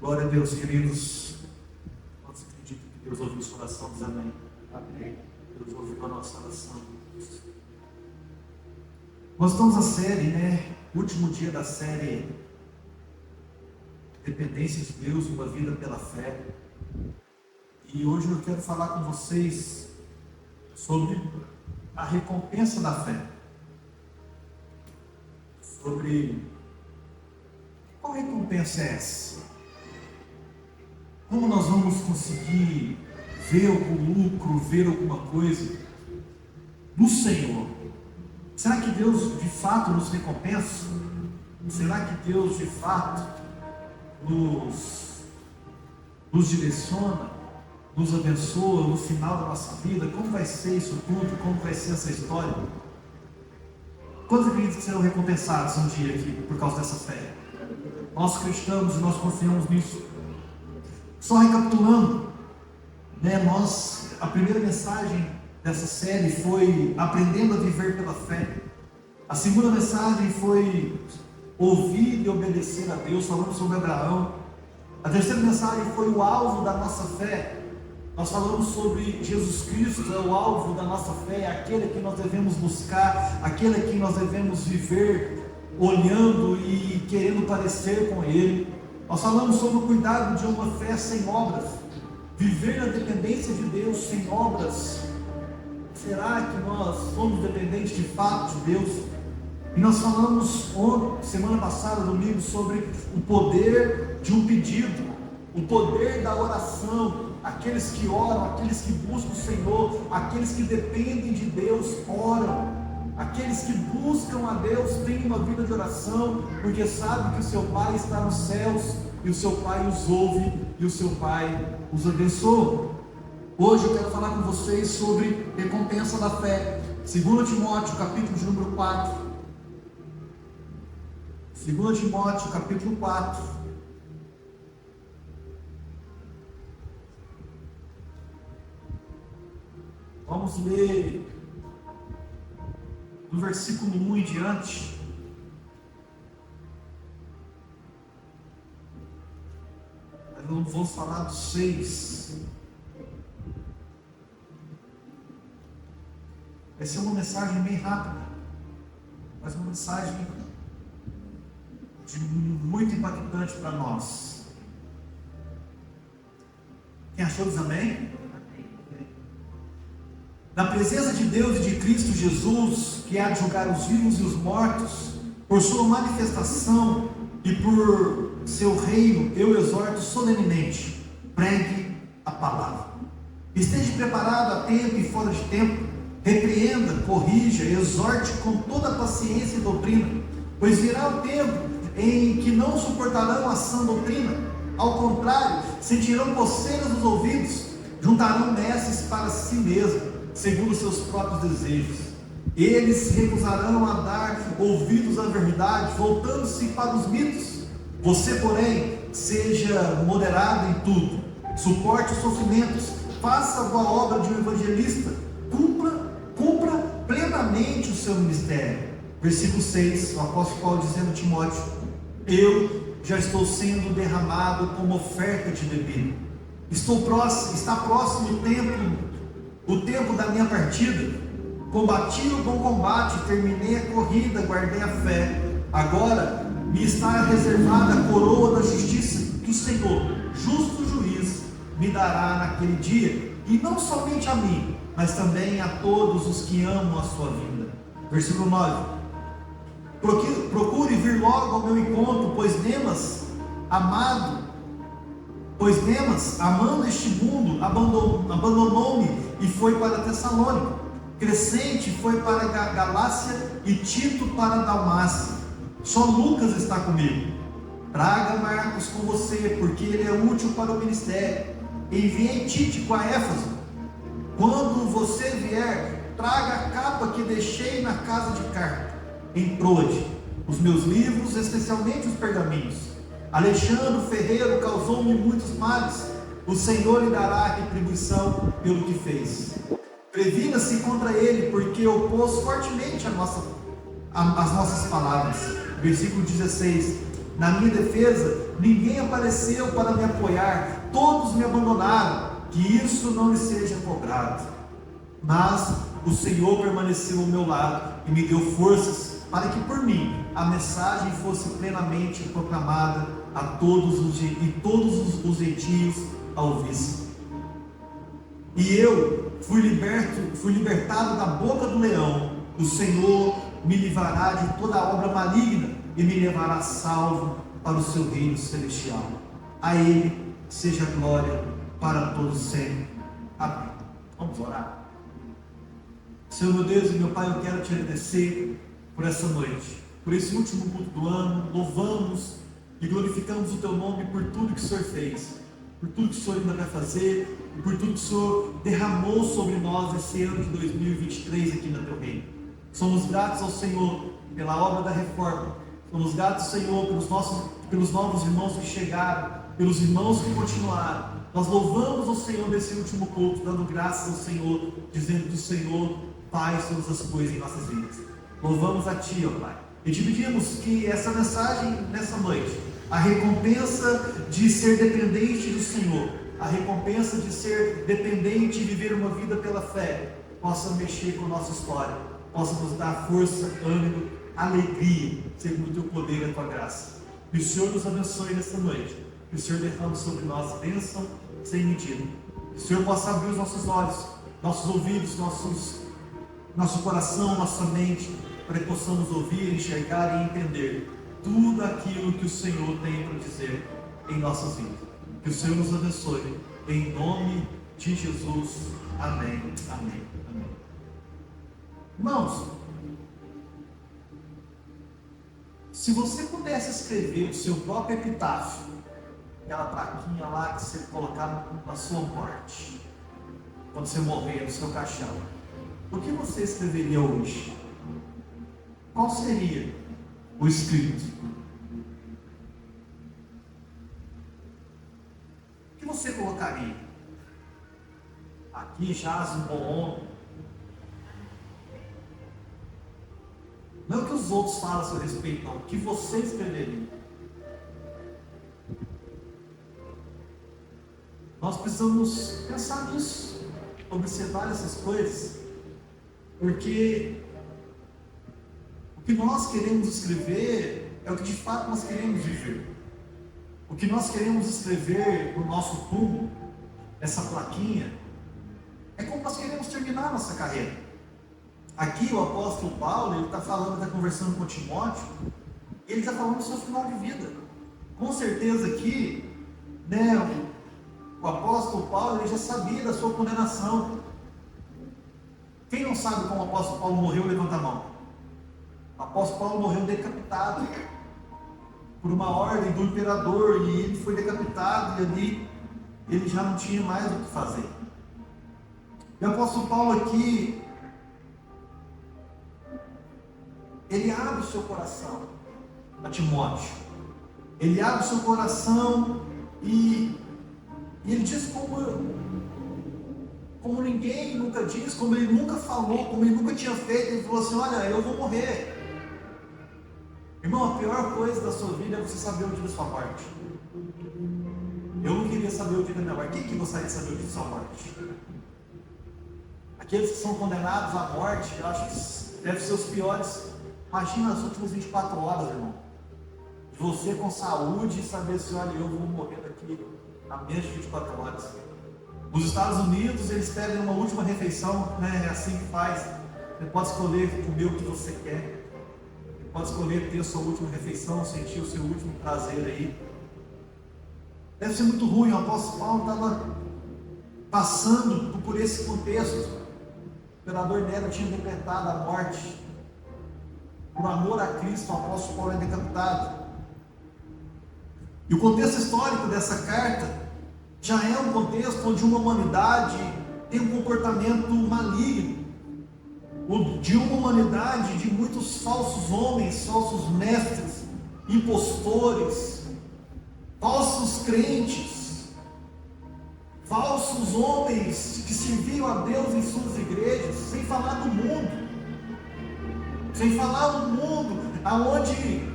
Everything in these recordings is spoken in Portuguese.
Glória a Deus, queridos. Quantos acreditam que Deus ouviu sua oração? Diz amém. Amém. Deus ouviu a nossa oração. Nós estamos na série, Último dia da série Dependência de Deus, uma vida pela fé. E hoje eu quero falar com vocês sobre a recompensa da fé. Sobre qual recompensa é essa? Como nós vamos conseguir ver algum lucro, ver alguma coisa do Senhor? Será que Deus de fato nos recompensa? Será que Deus de fato nos direciona, nos abençoa no final da nossa vida? Como vai ser isso tudo? Como vai ser essa história? Quantos acreditam que serão recompensados um dia aqui por causa dessa fé? Nós acreditamos e nós confiamos nisso. Só recapitulando, a primeira mensagem dessa série foi aprendendo a viver pela fé. A segunda mensagem foi ouvir e obedecer a Deus, falando sobre Abraão. A terceira mensagem foi o alvo da nossa fé. Nós falamos sobre Jesus Cristo, é o alvo da nossa fé, é aquele que nós devemos buscar, aquele que nós devemos viver olhando e querendo parecer com Ele. Nós falamos sobre o cuidado de uma fé sem obras, viver na dependência de Deus sem obras. Será que nós somos dependentes de fato de Deus? E nós falamos semana passada, domingo, sobre o poder de um pedido, o poder da oração. Aqueles que oram, aqueles que buscam o Senhor, aqueles que dependem de Deus, oram. Aqueles que buscam a Deus têm uma vida de oração, porque sabem que o seu Pai está nos céus, e o seu Pai os ouve, e o seu Pai os abençoa. Hoje eu quero falar com vocês sobre recompensa da fé. 2 Timóteo, capítulo de número 4. 2 Timóteo, capítulo 4. Vamos ler do versículo 1 em diante. Nós vamos falar do 6. Vai ser uma mensagem bem rápida, mas uma mensagem muito impactante para nós. Quem achou diz amém? Na presença de Deus e de Cristo Jesus, que há de julgar os vivos e os mortos, por sua manifestação e por seu reino, eu exorto solenemente: pregue a palavra. Esteja preparado a tempo e fora de tempo, repreenda, corrija, exorte com toda paciência e doutrina, pois virá o tempo em que não suportarão a sã doutrina, ao contrário, sentirão coceiras nos ouvidos, juntarão mestres para si mesmos, segundo os seus próprios desejos. Eles se recusarão a dar ouvidos à verdade, voltando-se para os mitos. Você, porém, seja moderado em tudo, suporte os sofrimentos, faça a boa obra de um evangelista, cumpra plenamente o seu ministério. Versículo 6, o apóstolo Paulo dizendo a Timóteo: eu já estou sendo derramado como oferta de bebida. Está próximo o tempo da minha partida. Combati o bom combate, terminei a corrida, guardei a fé. Agora me está reservada a coroa da justiça, que o Senhor, justo juiz, me dará naquele dia, e não somente a mim, mas também a todos os que amam a sua vinda. Versículo 9: procure vir logo ao meu encontro, pois Demas, amando este mundo, abandonou-me e foi para Tessalônica. Crescente foi para Galácia e Tito para Dalmácia. Só Lucas está comigo. Traga Marcos com você, porque ele é útil para o ministério. Enviei Tíquico a Éfeso. Quando você vier, traga a capa que deixei na casa de Carpo, em Troade, os meus livros, especialmente os pergaminhos. Alexandre Ferreiro causou-me muitos males. O Senhor lhe dará retribuição pelo que fez. Previna-se contra ele, porque opôs fortemente as nossas palavras. Versículo 16: Na minha defesa, ninguém apareceu para me apoiar, todos me abandonaram. Que isso não lhe seja cobrado. Mas o Senhor permaneceu ao meu lado e me deu forças para que por mim a mensagem fosse plenamente proclamada a todos os gentios a ouvissem. E eu fui libertado da boca do leão. O Senhor me livrará de toda obra maligna e me levará salvo para o seu reino celestial. A Ele seja glória para todos sempre. Amém. Vamos orar. Senhor meu Deus e meu Pai, eu quero te agradecer por essa noite, por esse último culto do ano. Louvamos e glorificamos o Teu nome por tudo que o Senhor fez, por tudo que o Senhor ainda vai fazer, e por tudo que o Senhor derramou sobre nós esse ano de 2023 aqui no Teu reino. Somos gratos ao Senhor pela obra da reforma. Somos gratos, Senhor, pelos novos irmãos que chegaram, pelos irmãos que continuaram. Nós louvamos o Senhor nesse último culto, dando graças ao Senhor, dizendo que o Senhor faz todas as coisas em nossas vidas. Louvamos a Ti, ó Pai, e te pedimos que essa mensagem nessa noite, a recompensa de ser dependente do Senhor, a recompensa de ser dependente e viver uma vida pela fé, possa mexer com a nossa história, possa nos dar força, ânimo, alegria, segundo o Teu poder e a Tua graça. Que o Senhor nos abençoe nessa noite, que o Senhor derrame sobre nós bênção sem medida. Que o Senhor possa abrir os nossos olhos, nossos ouvidos, nosso coração, nossa mente, para que possamos ouvir, enxergar e entender tudo aquilo que o Senhor tem para dizer em nossas vidas. Que o Senhor nos abençoe, em nome de Jesus. Amém, amém, amém. Irmãos, se você pudesse escrever o seu próprio epitáfio, aquela plaquinha lá que você colocar na sua morte, quando você morrer no seu caixão, o que você escreveria hoje? Qual seria o escrito? O que você colocaria? Aqui jaz um bom homem. Não é o que os outros falam a seu respeito, não. O que você escreveria? Nós precisamos pensar nisso, observar essas coisas, porque o que nós queremos escrever é o que de fato nós queremos viver. O que nós queremos escrever no nosso túmulo, essa plaquinha, é como nós queremos terminar a nossa carreira. Aqui o apóstolo Paulo, ele está falando, está conversando com Timóteo, ele está falando do seu final de vida. Com certeza aqui, né, o apóstolo Paulo, ele já sabia da sua condenação. Quem não sabe como o apóstolo Paulo morreu, levanta a mão. O apóstolo Paulo morreu decapitado por uma ordem do imperador, e ele foi decapitado, e ali ele já não tinha mais o que fazer. E o apóstolo Paulo aqui, ele abre o seu coração a Timóteo. Ele abre o seu coração e ele diz como ninguém nunca disse, como ele nunca falou, como ele nunca tinha feito. Ele falou assim: olha, eu vou morrer. Irmão, a pior coisa da sua vida é você saber o dia da sua morte. Eu não queria saber o dia da minha morte. Quem que gostaria de saber o dia da sua morte? Aqueles que são condenados à morte, eu acho que devem ser os piores. Imagina as últimas 24 horas, irmão. De você com saúde e saber assim: olha, eu vou morrer daqui a menos de 24 horas. Nos Estados Unidos, eles pedem uma última refeição, né? É assim que faz. Você pode escolher comer o que você quer. Você pode escolher ter a sua última refeição, sentir o seu último prazer aí. Deve ser muito ruim. O apóstolo Paulo estava passando por esse contexto. O imperador Nero tinha decretado a morte. Por amor a Cristo, o apóstolo Paulo é decapitado. E o contexto histórico dessa carta já é um contexto onde uma humanidade tem um comportamento maligno, de uma humanidade de muitos falsos homens, falsos mestres, impostores, falsos crentes, falsos homens que serviam a Deus em suas igrejas, sem falar do mundo, aonde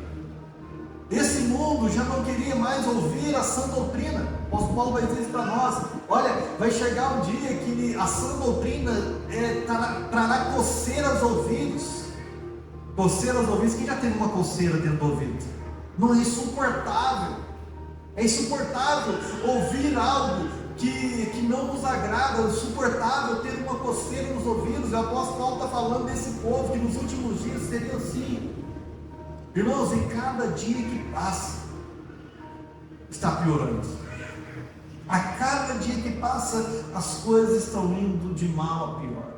Esse mundo já não queria mais ouvir a sã doutrina. O apóstolo Paulo vai dizer isso para nós. Olha, vai chegar um dia que a sã doutrina trará coceira aos ouvidos. Coceira aos ouvidos. Quem já teve uma coceira dentro do ouvido? Não, é insuportável. É insuportável ouvir algo que não nos agrada. É insuportável ter uma coceira nos ouvidos. O apóstolo Paulo está falando desse povo que nos últimos dias seria assim. Irmãos, em cada dia que passa, está piorando. A cada dia que passa, as coisas estão indo de mal a pior.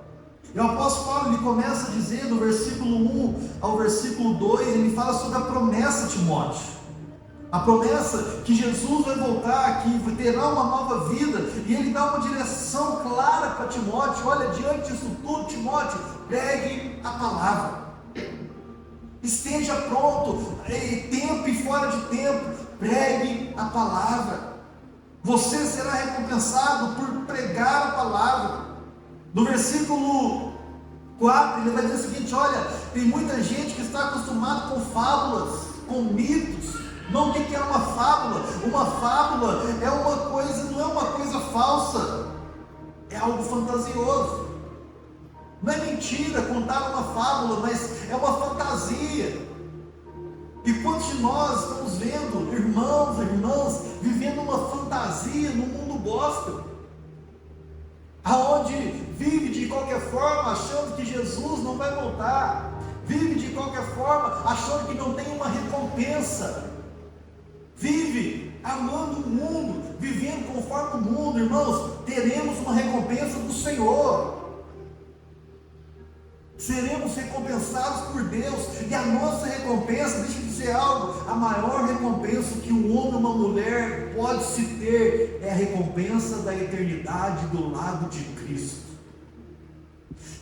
E o apóstolo Paulo, ele começa a dizer, do versículo 1 ao versículo 2, ele fala sobre a promessa de Timóteo. A promessa que Jesus vai voltar, que terá uma nova vida, e ele dá uma direção clara para Timóteo. Olha, diante disso tudo, Timóteo, pregue a palavra. Esteja pronto, em tempo e fora de tempo, pregue a palavra. Você será recompensado por pregar a palavra. No versículo 4, ele vai dizer o seguinte: olha, tem muita gente que está acostumada com fábulas, com mitos. Não, o que é uma fábula? Uma fábula é uma coisa, não é uma coisa falsa, é algo fantasioso. Não é mentira contar uma fábula, mas é uma fantasia. E quantos de nós estamos vendo irmãos e irmãs vivendo uma fantasia no mundo gospel, aonde vive de qualquer forma achando que Jesus não vai voltar, vive de qualquer forma achando que não tem uma recompensa, vive amando o mundo, vivendo conforme o mundo. Irmãos, teremos uma recompensa do Senhor. Seremos recompensados por Deus, e a nossa recompensa, deixa eu dizer algo, a maior recompensa que um homem ou uma mulher pode se ter é a recompensa da eternidade do lado de Cristo.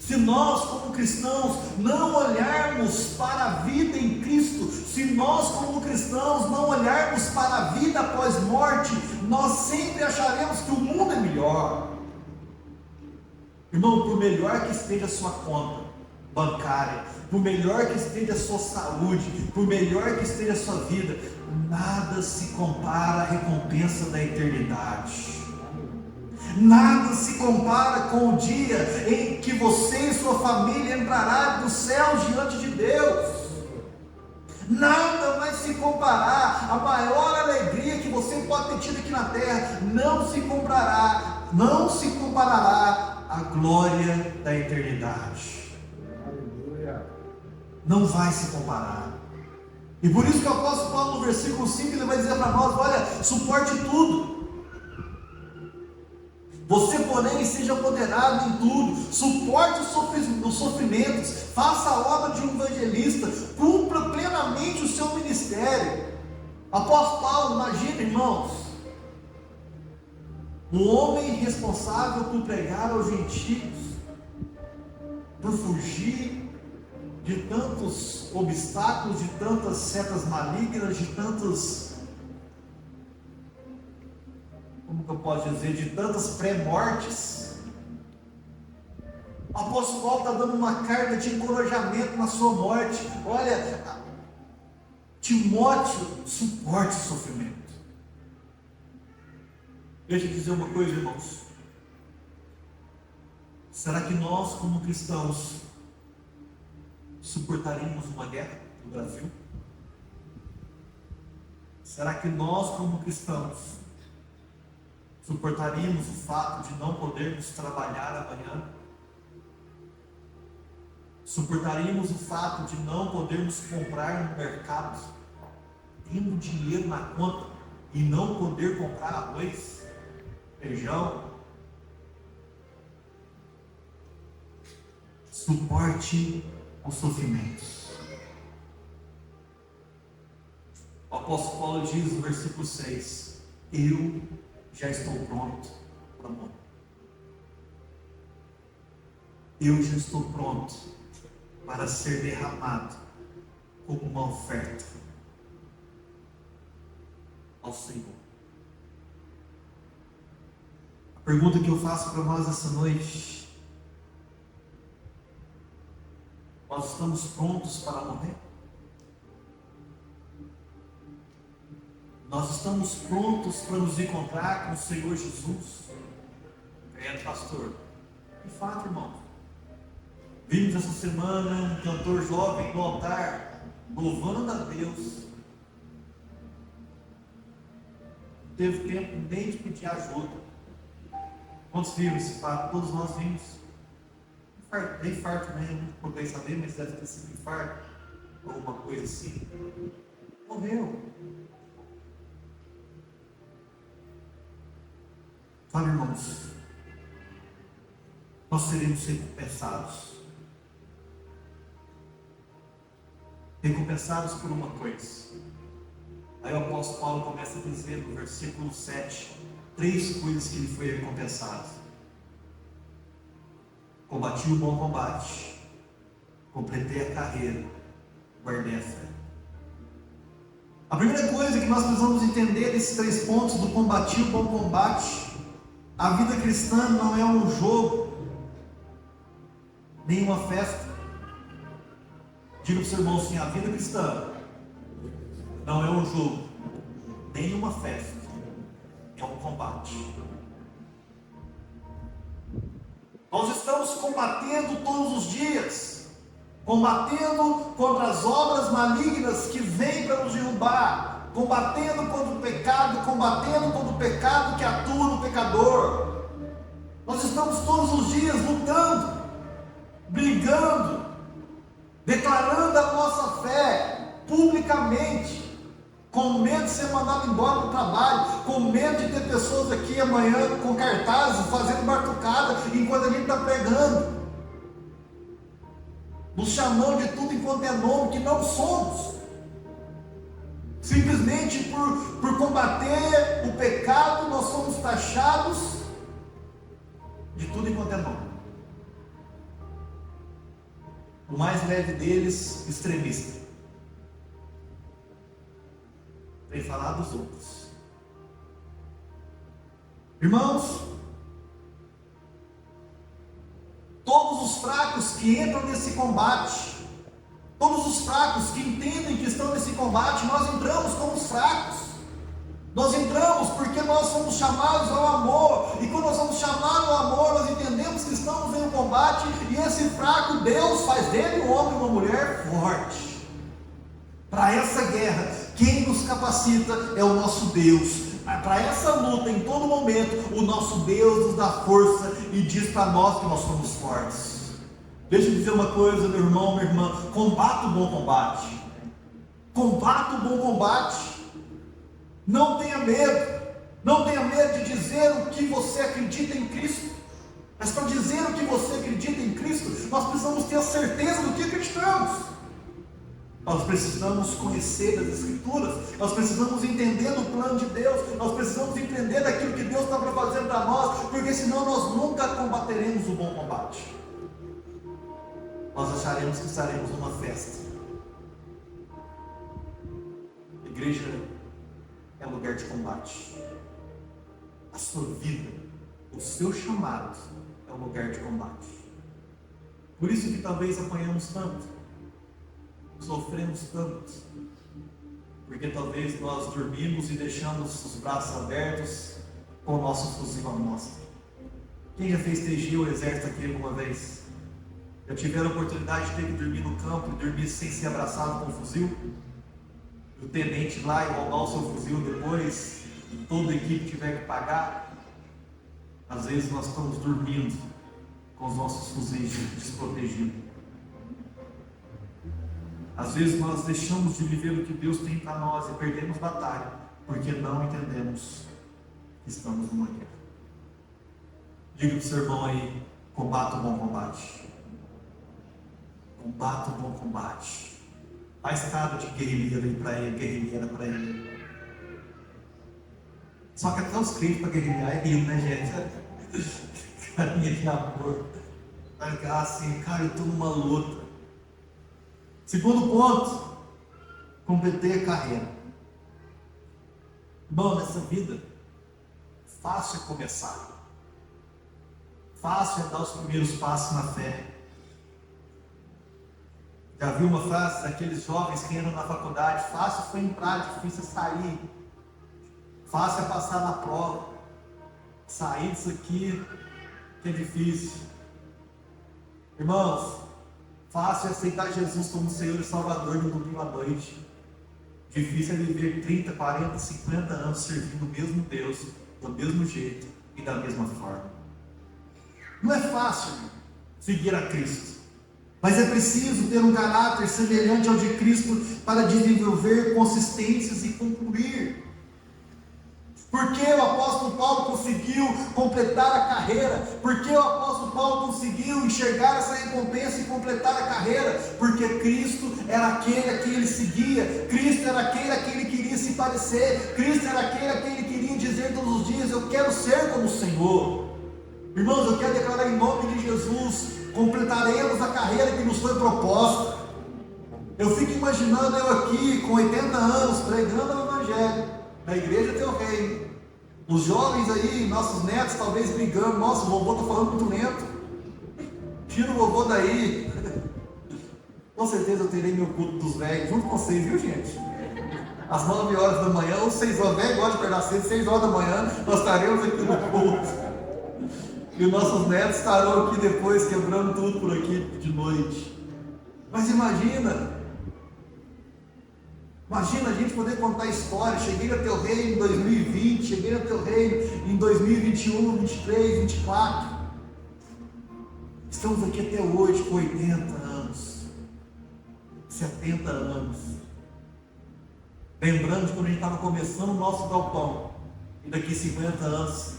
Se nós como cristãos não olharmos para a vida em Cristo, se nós como cristãos não olharmos para a vida após morte, nós sempre acharemos que o mundo é melhor. Irmão, por melhor que esteja a sua conta bancária, por melhor que esteja a sua saúde, por melhor que esteja a sua vida, nada se compara à recompensa da eternidade. Nada se compara com o dia em que você e sua família entrará dos céus diante de Deus. Nada vai se comparar. A maior alegria que você pode ter tido aqui na terra não se comparará à glória da eternidade. Não vai se comparar. E por isso que o apóstolo Paulo, no versículo 5, ele vai dizer para nós: olha, suporte tudo. Você, porém, seja moderado em tudo, suporte os sofrimentos, faça a obra de um evangelista, cumpra plenamente o seu ministério. Apóstolo Paulo, imagina, irmãos, um homem responsável por pregar aos gentios, por fugir de tantos obstáculos, de tantas setas malignas, de tantos, como que eu posso dizer, de tantas pré-mortes. O apóstolo Paulo está dando uma carga de encorajamento na sua morte. Olha, Timóteo, suporte o sofrimento. Deixa eu dizer uma coisa, irmãos. Será que nós, como cristãos, suportaríamos uma guerra no Brasil? Será que nós, como cristãos, suportaríamos o fato de não podermos trabalhar amanhã? Suportaríamos o fato de não podermos comprar no mercado, tendo dinheiro na conta, e não poder comprar arroz, feijão? Suporte os sofrimentos. O apóstolo Paulo diz no versículo 6: eu já estou pronto para morrer. Eu já estou pronto para ser derramado como uma oferta ao Senhor. A pergunta que eu faço para nós essa noite: nós estamos prontos para morrer? Nós estamos prontos para nos encontrar com o Senhor Jesus? Pastor. De fato, irmão. Vimos essa semana um cantor jovem no altar, louvando a Deus. Não teve tempo nem de pedir ajuda. Quantos viram esse fato? Todos nós vimos. Infarto mesmo, não procurei saber, mas deve ter sido infarto, ou alguma coisa assim. Morreu. Sabe, irmãos, nós seremos recompensados. Recompensados por uma coisa. Aí o apóstolo Paulo começa a dizer no versículo 7, 3 coisas que ele foi recompensado. Combati o bom combate, completei a carreira, guardei a fé. A primeira coisa que nós precisamos entender desses 3 pontos do combati o bom combate: a vida cristã não é um jogo, nem uma festa. Diga para o seu irmão assim: a vida cristã não é um jogo, nem uma festa, é um combate. Nós estamos combatendo todos os dias, combatendo contra as obras malignas que vêm para nos derrubar, combatendo contra o pecado, combatendo contra o pecado que atua no pecador. Nós estamos todos os dias lutando, brigando, declarando a nossa fé publicamente, com medo de ser mandado embora do trabalho, com medo de ter pessoas aqui amanhã com cartazes, fazendo batucada enquanto a gente está pregando, nos chamando de tudo enquanto é nome que não somos, simplesmente por combater o pecado. Nós somos taxados de tudo enquanto é nome. O mais leve deles, extremista. Tem falado dos outros. Irmãos, todos os fracos que entram nesse combate, todos os fracos que entendem que estão nesse combate, nós entramos como os fracos. Nós entramos porque nós somos chamados ao amor, e quando nós somos chamados ao amor, nós entendemos que estamos em um combate, e esse fraco, Deus faz dele um homem e uma mulher forte. Para essa guerra, quem nos capacita é o nosso Deus. Para essa luta, em todo momento, o nosso Deus nos dá força e diz para nós que nós somos fortes. Deixa eu dizer uma coisa, meu irmão, minha irmã: combata o bom combate. Combata o bom combate. Não tenha medo. Não tenha medo de dizer o que você acredita em Cristo. Mas para dizer o que você acredita em Cristo, nós precisamos ter a certeza do que acreditamos. Nós precisamos conhecer as Escrituras, nós precisamos entender do plano de Deus, nós precisamos entender daquilo que Deus está para fazer para nós, porque senão nós nunca combateremos o bom combate. Nós acharemos que estaremos numa festa. Igreja é lugar de combate. A sua vida, o seu chamado é um lugar de combate. Por isso que talvez apanhamos tanto, sofremos tanto, porque talvez nós dormimos e deixamos os braços abertos com o nosso fuzil à mostra. Quem já fez TG ou exército aqui alguma vez? Já tiveram a oportunidade de ter que dormir no campo e dormir sem ser abraçado com o fuzil? O tenente lá e roubar o seu fuzil depois, e toda a equipe tiver que pagar? Às vezes nós estamos dormindo com os nossos fuzis desprotegidos. Às vezes nós deixamos de viver o que Deus tem para nós e perdemos batalha, porque não entendemos que estamos numa guerra. Diga para o seu irmão aí: combata o bom combate. Combata o bom combate. Faz cara de guerrilheiro para ele, guerrilheira para ele. Só que até os crentes para guerrilhar é rio, né, gente? Carinha de amor. Vai ficar assim: cara, eu estou numa luta. Segundo ponto, completei a carreira. Irmão, nessa vida, fácil é começar. Fácil é dar os primeiros passos na fé. Já viu uma frase daqueles jovens que entram na faculdade: fácil foi entrar, difícil é sair. Fácil é passar na prova. Sair disso aqui que é difícil. Irmãos, fácil é aceitar Jesus como Senhor e Salvador no domingo à noite. Difícil é viver 30, 40, 50 anos servindo o mesmo Deus, do mesmo jeito e da mesma forma. Não é fácil seguir a Cristo, mas é preciso ter um caráter semelhante ao de Cristo para desenvolver consistências e concluir. Porque o apóstolo Paulo conseguiu completar a carreira? Porque o apóstolo Paulo conseguiu enxergar essa recompensa e completar a carreira? Porque Cristo era aquele a quem ele seguia, Cristo era aquele a quem ele queria se parecer, Cristo era aquele a quem ele queria dizer todos os dias: eu quero ser como o Senhor. Irmãos, eu quero declarar em nome de Jesus: completaremos a carreira que nos foi proposta. Eu fico imaginando eu aqui com 80 anos pregando o Evangelho na igreja Teu Reino, os jovens aí, nossos netos talvez brigando: nossa, o vovô está falando muito lento, tira o vovô daí. Com certeza eu terei meu culto dos velhos junto com vocês, viu, gente? Às 9 horas da manhã, ou 6 horas, velho gosta de acordar cedo, 6 horas da manhã, nós estaremos aqui no culto. E os nossos netos estarão aqui depois, quebrando tudo por aqui de noite. Mas imagina a gente poder contar a história. Cheguei a Teu Reino em 2020, cheguei a Teu Reino em 2021, 23, 24. Estamos aqui até hoje com 80 anos, 70 anos. Lembrando de quando a gente estava começando o nosso galpão. E daqui 50 anos,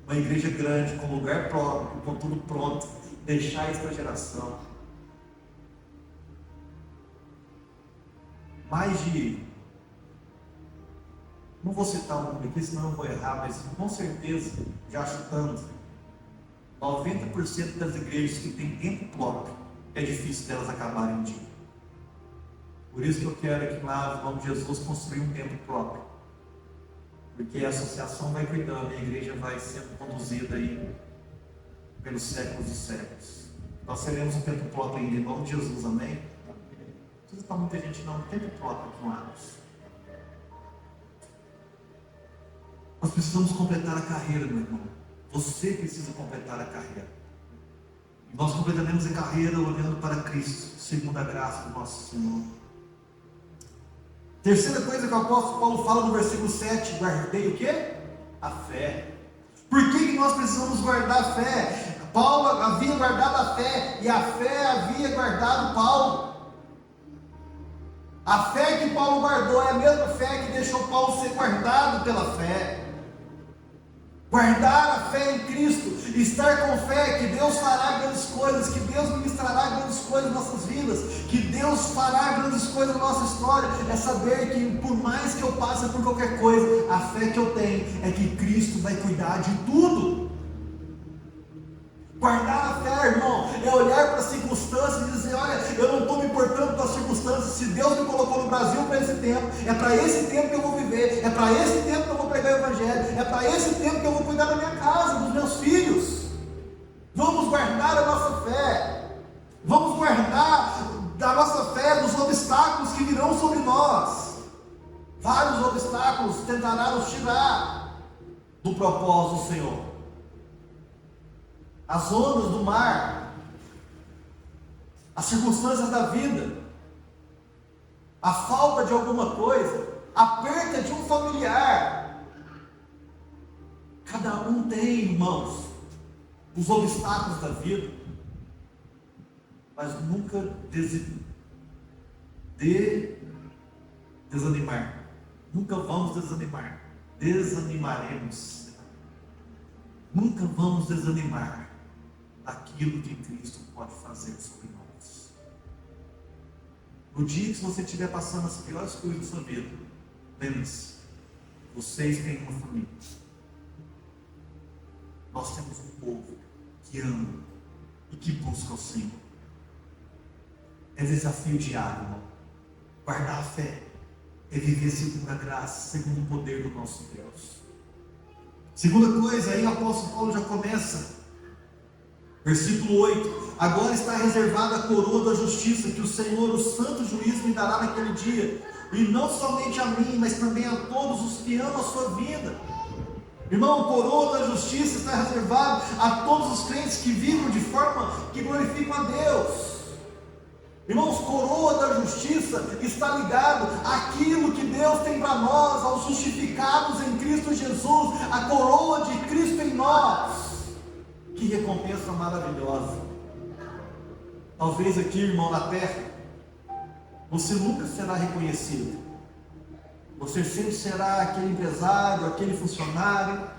uma igreja grande, com lugar próprio, com tudo pronto. Deixar isso para a geração. Mais de, não vou citar o nome aqui, senão eu vou errar, mas com certeza, já chutando, 90% das igrejas que têm tempo próprio, é difícil delas acabarem um dia. Por isso que eu quero aqui lá, no nome de Jesus, construir um tempo próprio. Porque a associação vai cuidando e a igreja vai sendo conduzida aí pelos séculos dos séculos. Nós teremos um tempo próprio ainda, em nome de Jesus, amém? Não precisa para muita gente não, tempo próprio aqui lá. Nós precisamos completar a carreira, meu irmão. Você precisa completar a carreira. E nós completaremos a carreira olhando para Cristo, segundo a graça do nosso Senhor. Terceira coisa que o apóstolo Paulo fala no versículo 7, guardei o quê? A fé. Por que nós precisamos guardar a fé? Paulo havia guardado a fé, e a fé havia guardado Paulo. A fé que Paulo guardou é a mesma fé que deixou Paulo ser guardado pela fé. Guardar a fé em Cristo, estar com fé que Deus fará grandes coisas, que Deus ministrará grandes coisas nas nossas vidas, que Deus fará grandes coisas na nossa história, é saber que por mais que eu passe por qualquer coisa, a fé que eu tenho é que Cristo vai cuidar de tudo. Guardar a fé, irmão, é olhar para as circunstâncias e dizer: olha, eu não estou me importando com as circunstâncias. Se Deus me colocou no Brasil para esse tempo, é para esse tempo que eu vou viver, é para esse tempo que eu vou pregar o Evangelho, é para esse tempo que eu vou cuidar da minha casa, dos meus filhos. Vamos guardar a nossa fé, vamos guardar a nossa fé dos obstáculos que virão sobre nós. Vários obstáculos tentarão nos tirar do propósito do Senhor. As ondas do mar, as circunstâncias da vida, a falta de alguma coisa, a perda de um familiar. Cada um tem, irmãos, os obstáculos da vida, mas nunca desanimar. Nunca vamos desanimar. Desanimaremos. Nunca vamos desanimar aquilo que Cristo pode fazer sobre nós. No dia que você estiver passando as piores coisas da sua vida, lembre-se, vocês têm uma família. Nós temos um povo que ama e que busca o Senhor. É desafio diário, irmão. Guardar a fé é viver segundo a graça, segundo o poder do nosso Deus. Segunda coisa, aí o apóstolo Paulo já começa. Versículo 8: agora está reservada a coroa da justiça, que o Senhor, o santo juiz, me dará naquele dia. e não somente a mim, mas também a todos os que amam a sua vida. Irmão, a coroa da justiça está reservada a todos os crentes que vivem de forma que glorificam a Deus. Irmãos, coroa da justiça está ligado àquilo que Deus tem para nós, aos justificados em Cristo Jesus, a coroa de Cristo em nós. Que recompensa maravilhosa. Talvez aqui, irmão, na terra, você nunca será reconhecido. Você sempre será aquele empresário, aquele funcionário,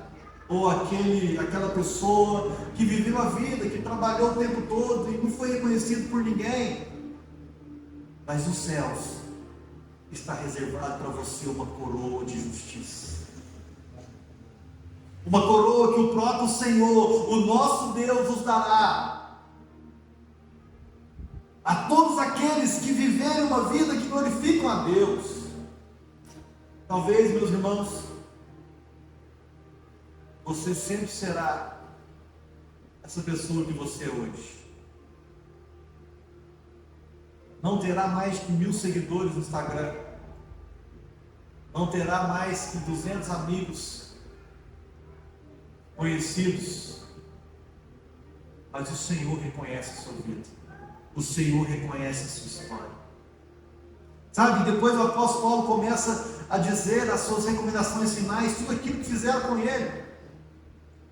ou aquela pessoa que viveu a vida, que trabalhou o tempo todo e não foi reconhecido por ninguém. Mas os céus está reservado para você uma coroa de justiça. Uma coroa que o próprio Senhor, o nosso Deus, nos dará a todos aqueles que viverem uma vida que glorificam a Deus. Talvez, meus irmãos, você sempre será essa pessoa que você é hoje. Não terá mais que 1000 seguidores no Instagram. Não terá mais que 200 amigos conhecidos. Mas o Senhor reconhece a sua vida. O Senhor reconhece a sua história. Sabe, depois o apóstolo Paulo começa a dizer as suas recomendações finais, tudo aquilo que fizeram com ele.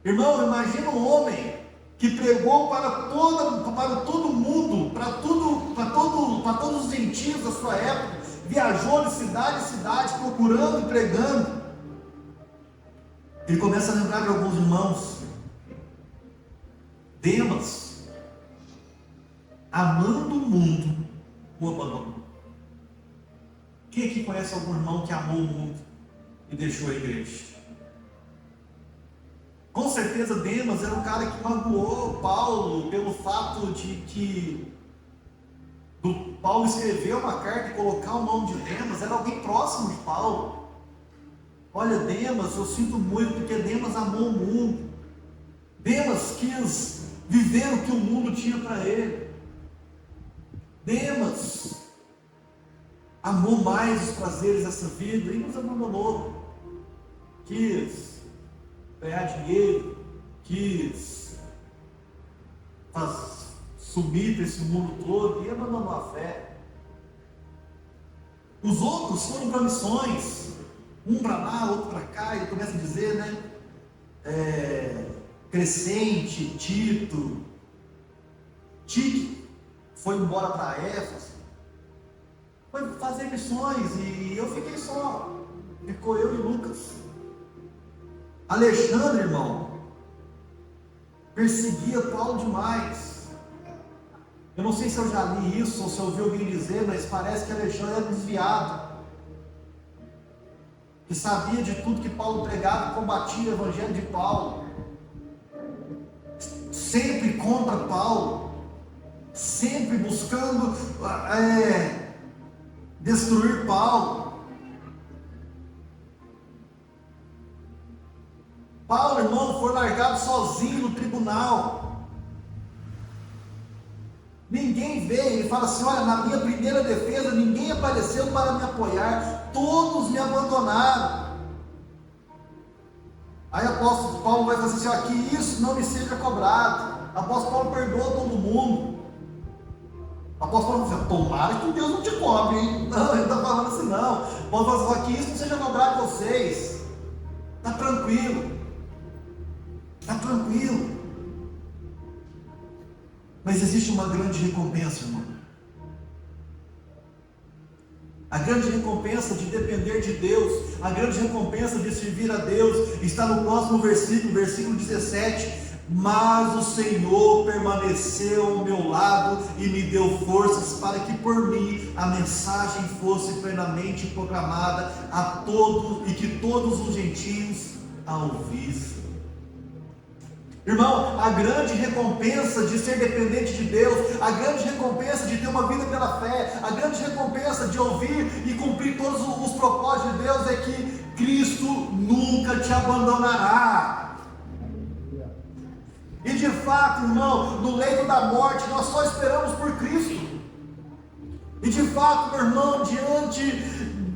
Irmão, imagina um homem que pregou para todo mundo, para todos os gentios da sua época, viajou de cidade em cidade, procurando e pregando. Ele começa a lembrar de alguns irmãos. Demas, amando o mundo, o abandonou. Quem aqui conhece algum irmão que amou o mundo e deixou a igreja? Com certeza Demas era um cara que magoou Paulo pelo fato de que Paulo escreveu uma carta e colocar o nome de Demas, era alguém próximo de Paulo. Olha, Demas, eu sinto muito porque Demas amou o mundo. Demas quis viver o que o mundo tinha para ele. Demas amou mais os prazeres dessa vida e nos abandonou. Quis ganhar dinheiro, quis sumir desse mundo todo e abandonou a fé. Os outros foram para missões, um para lá, outro para cá, e começa a dizer, né? Crescente, Tito foi embora para Éfeso, foi fazer missões, e eu fiquei só, ficou eu e Lucas. Alexandre, irmão, perseguia Paulo demais. Eu não sei se eu já li isso ou se eu ouvi alguém dizer, mas parece que Alexandre era desviado, que sabia de tudo que Paulo pregava e combatia o evangelho de Paulo, sempre contra Paulo, sempre buscando destruir Paulo. Paulo, irmão, foi largado sozinho no tribunal. Ninguém veio, ele fala assim: olha, na minha primeira defesa, ninguém apareceu para me apoiar, todos me abandonaram. Aí o apóstolo Paulo vai fazer assim: ó, que isso não me seja cobrado. O apóstolo Paulo perdoa todo mundo. O apóstolo Paulo diz: tomara que Deus não te cobre, hein? Não, ele está falando assim, não. Paulo fala assim: ó, que isso não seja cobrado de vocês. Está tranquilo. Está tranquilo. Mas existe uma grande recompensa, irmão. A grande recompensa de depender de Deus, a grande recompensa de servir a Deus, está no próximo versículo 17. Mas o Senhor permaneceu ao meu lado e me deu forças para que por mim a mensagem fosse plenamente proclamada a todos, e que todos os gentios a ouvissem. Irmão, a grande recompensa de ser dependente de Deus, a grande recompensa de ter uma vida pela fé, a grande recompensa de ouvir e cumprir todos os propósitos de Deus é que Cristo nunca te abandonará. E de fato, irmão, no leito da morte, nós só esperamos por Cristo. E de fato, meu irmão, diante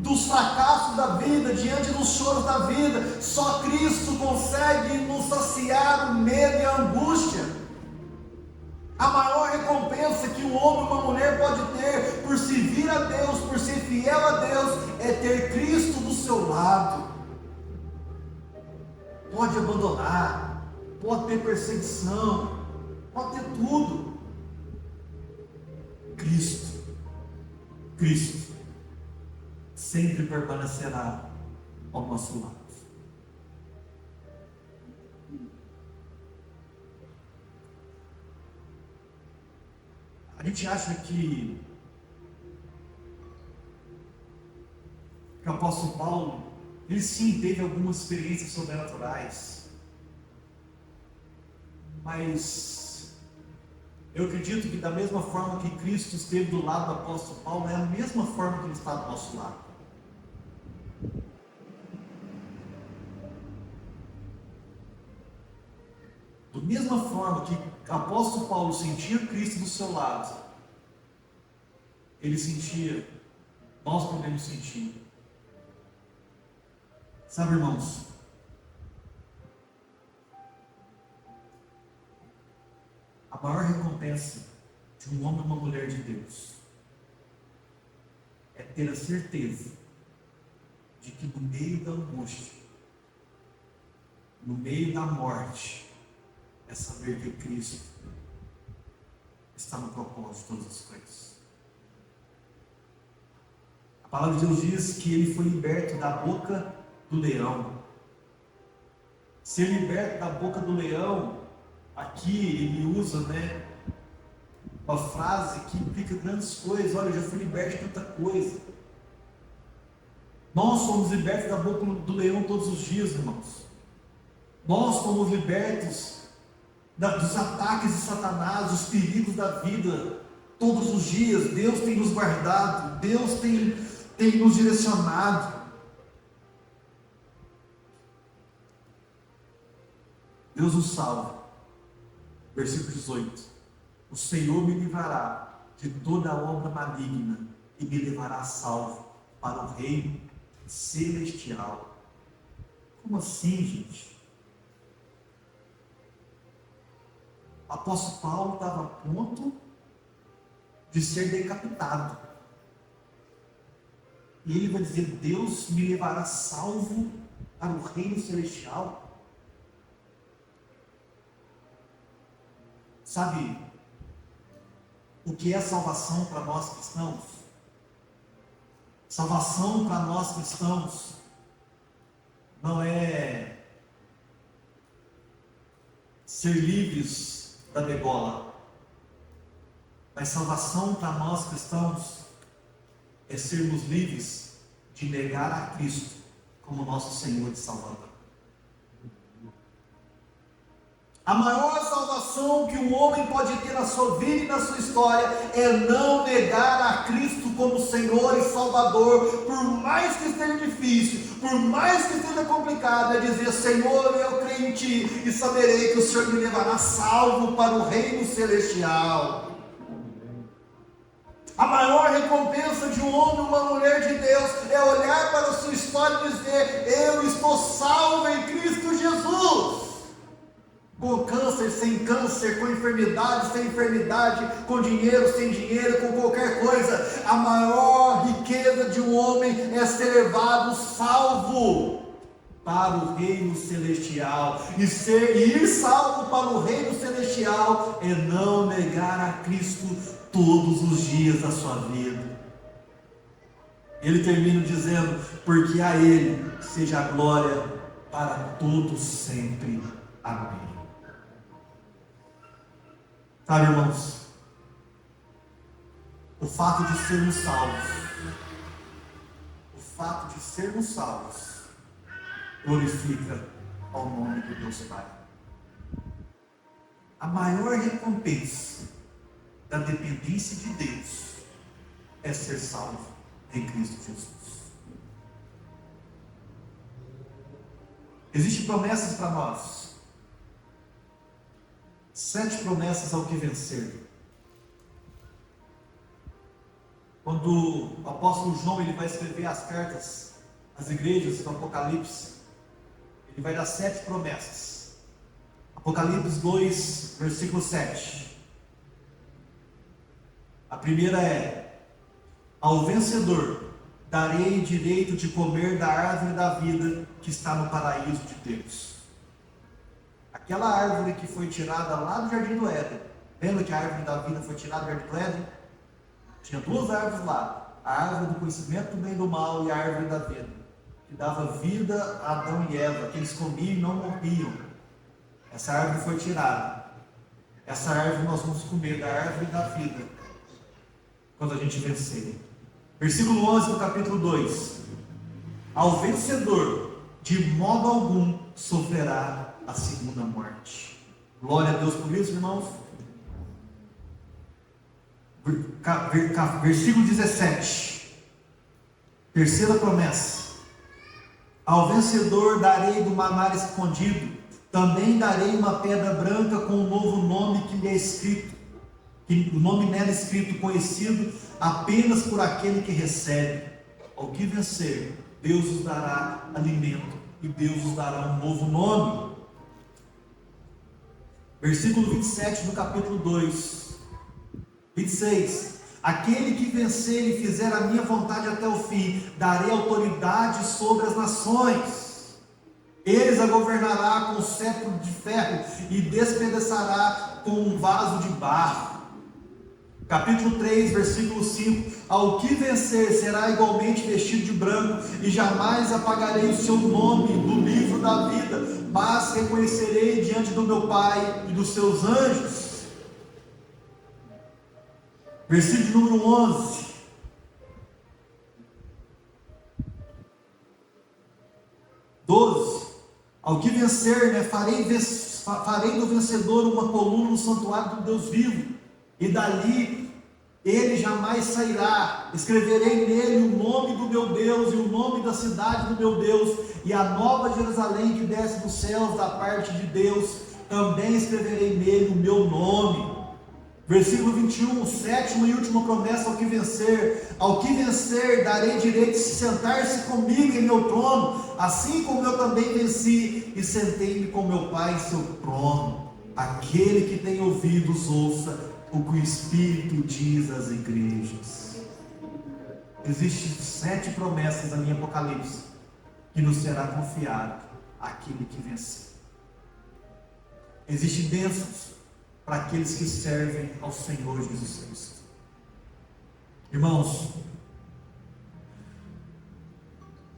dos fracassos da vida, diante dos choros da vida. Só Cristo consegue nos saciar o medo e a angústia. A maior recompensa que um homem ou uma mulher pode ter por servir a Deus, por ser fiel a Deus, é ter Cristo do seu lado. Pode abandonar, pode ter perseguição, pode ter tudo. Cristo sempre permanecerá ao nosso lado. A gente acha que o apóstolo Paulo, ele sim teve algumas experiências sobrenaturais, mas eu acredito que da mesma forma que Cristo esteve do lado do apóstolo Paulo, é a mesma forma que ele está do nosso lado. Da mesma forma que o apóstolo Paulo sentia Cristo do seu lado, ele sentia, nós podemos sentir. Sabe, irmãos, a maior recompensa de um homem ou uma mulher de Deus é ter a certeza de que no meio da angústia, no meio da morte, é saber que Cristo está no propósito de todas as coisas. A palavra de Deus diz que ele foi liberto da boca do leão. Ser liberto da boca do leão, aqui ele usa, uma frase que implica grandes coisas. Olha, eu já fui liberto de tanta coisa. Nós somos libertos da boca do leão todos os dias, irmãos. Nós somos libertos dos ataques de Satanás, dos perigos da vida, todos os dias. Deus tem nos guardado, Deus tem nos direcionado. Deus nos salva. Versículo 18: o Senhor me livrará de toda obra maligna e me levará salvo para o reino celestial. Como assim, gente? O apóstolo Paulo estava a ponto de ser decapitado. E ele vai dizer: Deus me levará salvo para o reino celestial. Sabe o que é salvação para nós cristãos? Salvação para nós cristãos não é ser livres da degola, mas salvação para nós cristãos é sermos livres de negar a Cristo como nosso Senhor e Salvador. A maior salvação que um homem pode ter na sua vida e na sua história é não negar a Cristo como Senhor e Salvador, por mais que esteja difícil, por mais que esteja complicado. É dizer: Senhor, eu creio em Ti e saberei que o Senhor me levará salvo para o reino celestial. A maior recompensa de um homem ou uma mulher de Deus é olhar para a sua história e dizer: eu estou salvo em Cristo Jesus. Com câncer, sem câncer, com enfermidade, sem enfermidade, com dinheiro, sem dinheiro, com qualquer coisa. A maior riqueza de um homem é ser levado salvo para o reino celestial. E ir salvo para o reino celestial é não negar a Cristo todos os dias da sua vida. Ele termina dizendo: porque a Ele seja a glória para todos sempre. Amém. Sabe, irmãos, o fato de sermos salvos, glorifica ao nome de Deus Pai. A maior recompensa da dependência de Deus é ser salvo em Cristo Jesus. Existem promessas para nós. 7 promessas ao que vencer. Quando o apóstolo João ele vai escrever as cartas às igrejas do Apocalipse, ele vai dar 7 promessas. Apocalipse 2, versículo 7. A primeira é: ao vencedor darei direito de comer da árvore da vida que está no paraíso de Deus. Aquela árvore que foi tirada lá do Jardim do Éden. Lembra que a árvore da vida foi tirada do Jardim do Éden? Tinha 2 árvores lá. A árvore do conhecimento do bem e do mal e a árvore da vida, que dava vida a Adão e Eva, que eles comiam e não morriam. Essa árvore foi tirada. Essa árvore nós vamos comer, da árvore da vida, quando a gente vencer. Versículo 11 do capítulo 2. Ao vencedor, de modo algum, sofrerá a segunda morte. Glória a Deus por isso, irmãos. Versículo 17. Terceira promessa: ao vencedor darei do manar escondido, também darei uma pedra branca com um novo nome que lhe é escrito, que o nome nela é escrito, conhecido apenas por aquele que recebe. Ao que vencer, Deus os dará alimento e Deus os dará um novo nome. Versículo 27 do capítulo 2. 26. Aquele que vencer e fizer a minha vontade até o fim, darei autoridade sobre as nações. Eles a governará com cetro de ferro e despedaçará com um vaso de barro. Capítulo 3, versículo 5. Ao que vencer será igualmente vestido de branco, e jamais apagarei o seu nome do livro da vida, mas reconhecerei diante do meu Pai e dos seus anjos. Versículo número 11. Ao que vencer, farei do vencedor uma coluna no santuário do Deus vivo, e dali ele jamais sairá. Escreverei nele o nome do meu Deus e o nome da cidade do meu Deus, e a nova Jerusalém que desce dos céus da parte de Deus. Também escreverei nele o meu nome. Versículo 21, sétima e última promessa: ao que vencer, darei direito de se sentar-se comigo em meu trono, assim como eu também venci e sentei-me com meu Pai em seu trono. Aquele que tem ouvidos, ouça o que o Espírito diz às igrejas. Existem 7 promessas na minha Apocalipse, que nos será confiado aquele que vencer. Existem bênçãos para aqueles que servem ao Senhor Jesus Cristo. Irmãos,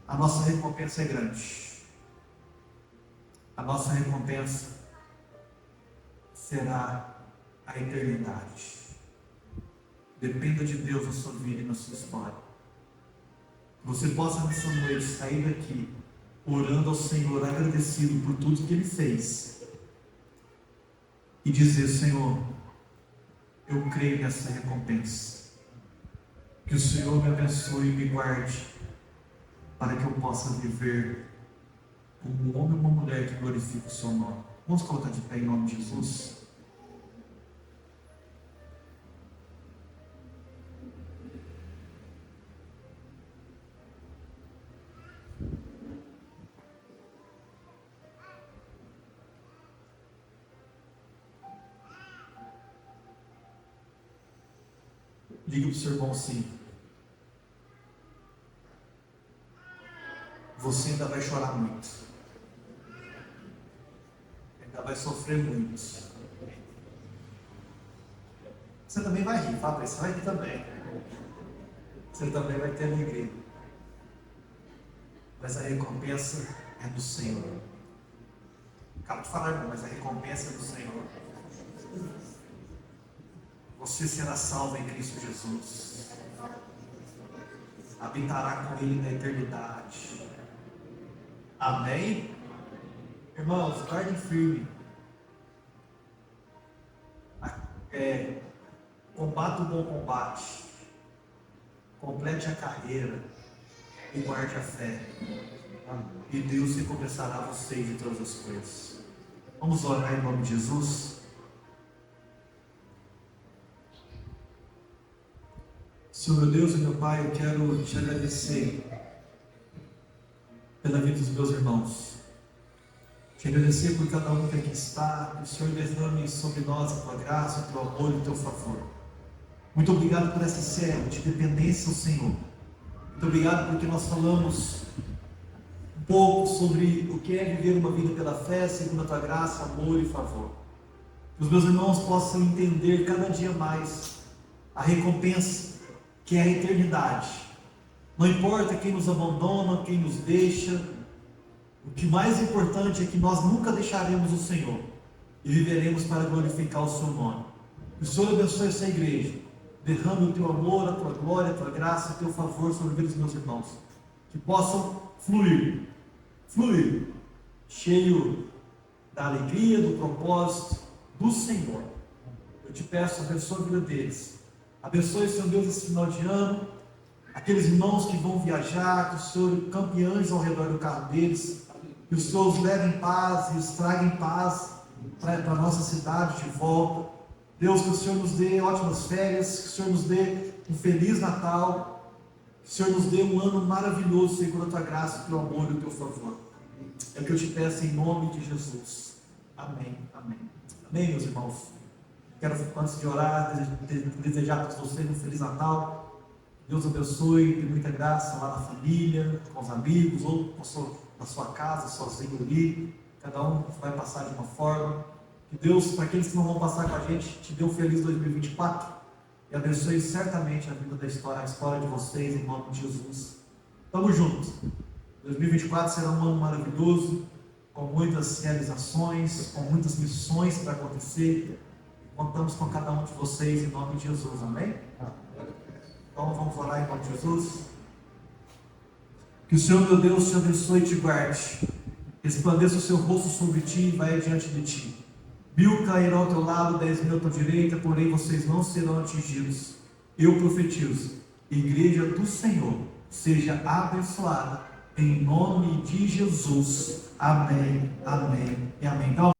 a nossa recompensa é grande. A nossa recompensa será a eternidade. Dependa de Deus na sua vida e na sua história. Você possa nessa noite sair daqui orando ao Senhor, agradecido por tudo que Ele fez, e dizer: Senhor, eu creio nessa recompensa. Que o Senhor me abençoe e me guarde, para que eu possa viver como um homem e uma mulher que glorifica o seu nome. Vamos colocar de pé em nome de Jesus. Diga para o seu irmão assim: você ainda vai chorar muito, ainda vai sofrer muito. Você também vai rir, fala para ele, você vai rir também. Você também vai ter alegria. Mas a recompensa é do Senhor. Acabo de falar, irmão, mas a recompensa é do Senhor. Você será salvo em Cristo Jesus. Habitará com Ele na eternidade. Amém? Irmãos, guardem firme. Combata o bom combate. Complete a carreira. E guarde a fé. E Deus recompensará vocês de todas as coisas. Vamos orar em nome de Jesus. Senhor meu Deus e meu Pai, eu quero te agradecer pela vida dos meus irmãos. Te agradecer por cada um que aqui está, que o Senhor derrame sobre nós a tua graça, o teu amor e o teu favor. Muito obrigado por essa série de dependência ao Senhor. Muito obrigado porque nós falamos um pouco sobre o que é viver uma vida pela fé, segundo a tua graça, amor e favor. Que os meus irmãos possam entender cada dia mais a recompensa que é a eternidade. Não importa quem nos abandona, quem nos deixa, o que mais importante é que nós nunca deixaremos o Senhor e viveremos para glorificar o seu nome. Que o Senhor abençoe essa igreja, derrame o teu amor, a tua glória, a tua graça, o teu favor sobre a vida dos meus irmãos, que possam fluir, cheio da alegria, do propósito do Senhor. Eu te peço, abençoe a vida deles, abençoe, Senhor Deus, esse final de ano, aqueles irmãos que vão viajar, que o Senhor campe anjos ao redor do carro deles, que o Senhor os leve em paz e os traga em paz para a nossa cidade de volta. Deus, que o Senhor nos dê ótimas férias, que o Senhor nos dê um feliz Natal, que o Senhor nos dê um ano maravilhoso, segundo a tua graça, o teu amor e o teu favor. É o que eu te peço em nome de Jesus. Amém, amém. Amém, meus irmãos. Quero, antes de orar, desejar para vocês um feliz Natal. Deus abençoe, dê muita graça lá na família, com os amigos, ou na sua casa, sozinho ali. Cada um vai passar de uma forma. Que Deus, para aqueles que não vão passar com a gente, te dê um feliz 2024 e abençoe certamente a vida da história, a história de vocês, em nome de Jesus. Tamo juntos. 2024 será um ano maravilhoso, com muitas realizações, com muitas missões para acontecer. Contamos com cada um de vocês, em nome de Jesus. Amém? Então vamos orar em nome de Jesus. Que o Senhor, meu Deus, te abençoe e te guarde. Resplandeça o seu rosto sobre ti e vai adiante de ti. 1000 cairão ao teu lado, 10.000 à tua direita, porém vocês não serão atingidos. Eu profetizo, igreja do Senhor, seja abençoada, em nome de Jesus. Amém, amém e amém. Então,